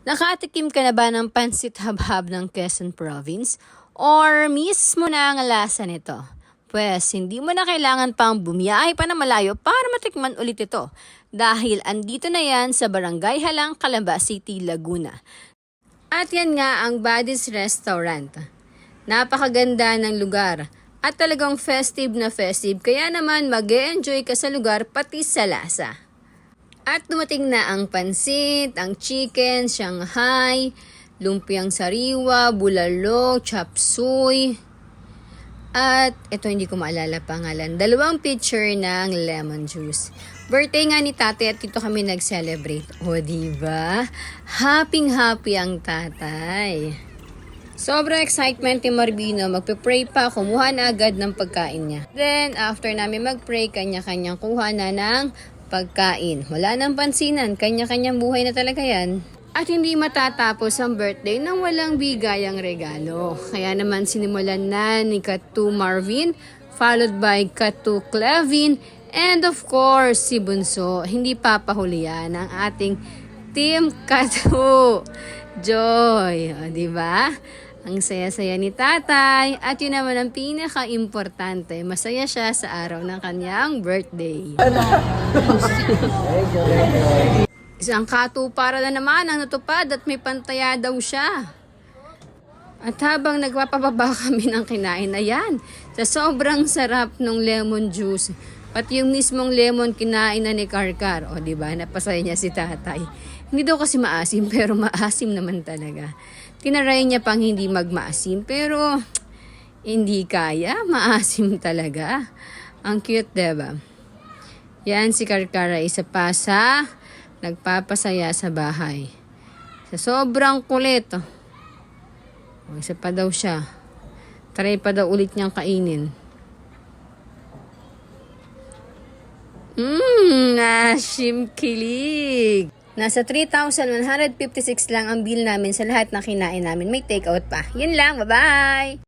Nakatikim ka na ba ng pansit habhab ng Quezon Province? Or mismo na ang lasa nito? Pwes, hindi mo na kailangan pang bumiyahe pa na malayo para matikman ulit ito. Dahil andito na yan sa Barangay Halang, Calamba City, Laguna. At yan nga ang Buddy's Restaurant. Napakaganda ng lugar. At talagang festive na festive. Kaya naman mag-e-enjoy ka sa lugar pati sa lasa. At dumating na ang pansit, ang chicken, Shanghai, lumpiang sariwa, bulalo, chop suey. At ito hindi ko maalala pangalan. 2 pitcher ng lemon juice. Birthday nga ni tatay at dito kami nag-celebrate. O diba? Happy ang tatay. Sobrang excitement ni Marvino. Magpe-pray pa, kumuha na agad ng pagkain niya. Then, after namin mag-pray, kanya-kanyang kuha na ng pagkain. Wala nang pansinan, kanya-kanyang buhay na talaga yan. At hindi matatapos ang birthday nang walang bigayang regalo. Kaya naman sinimulan na ni Katu Marvin, followed by Katu Clevin, and of course, si Bunso. Hindi papahulian ang ating Team Katu Joy. O, diba? Ang saya-saya ni tatay. At yun naman ang pinaka-importante. Masaya siya sa araw ng kanyang birthday. Isang katupara na naman ang natupad at may pantaya daw siya. At habang nagpapababa kami ng kinain na yan, sa sobrang sarap ng lemon juice, pati yung mismong lemon kinain na ni Karkar. O diba, napasaya niya si tatay. Hindi daw kasi maasim, pero maasim naman talaga. Tinaray niya pang hindi magmaasim, pero hindi kaya, maasim talaga. Ang cute, diba? Yan si Karkara, isa pa sa nagpapasaya sa bahay. Sa sobrang kulit. O, isa pa daw siya. Try pa daw ulit niyang kainin. Asim kilig. Nasa 3,156 lang ang bill namin sa lahat na kinain namin. May takeout pa. Yun lang. Bye-bye!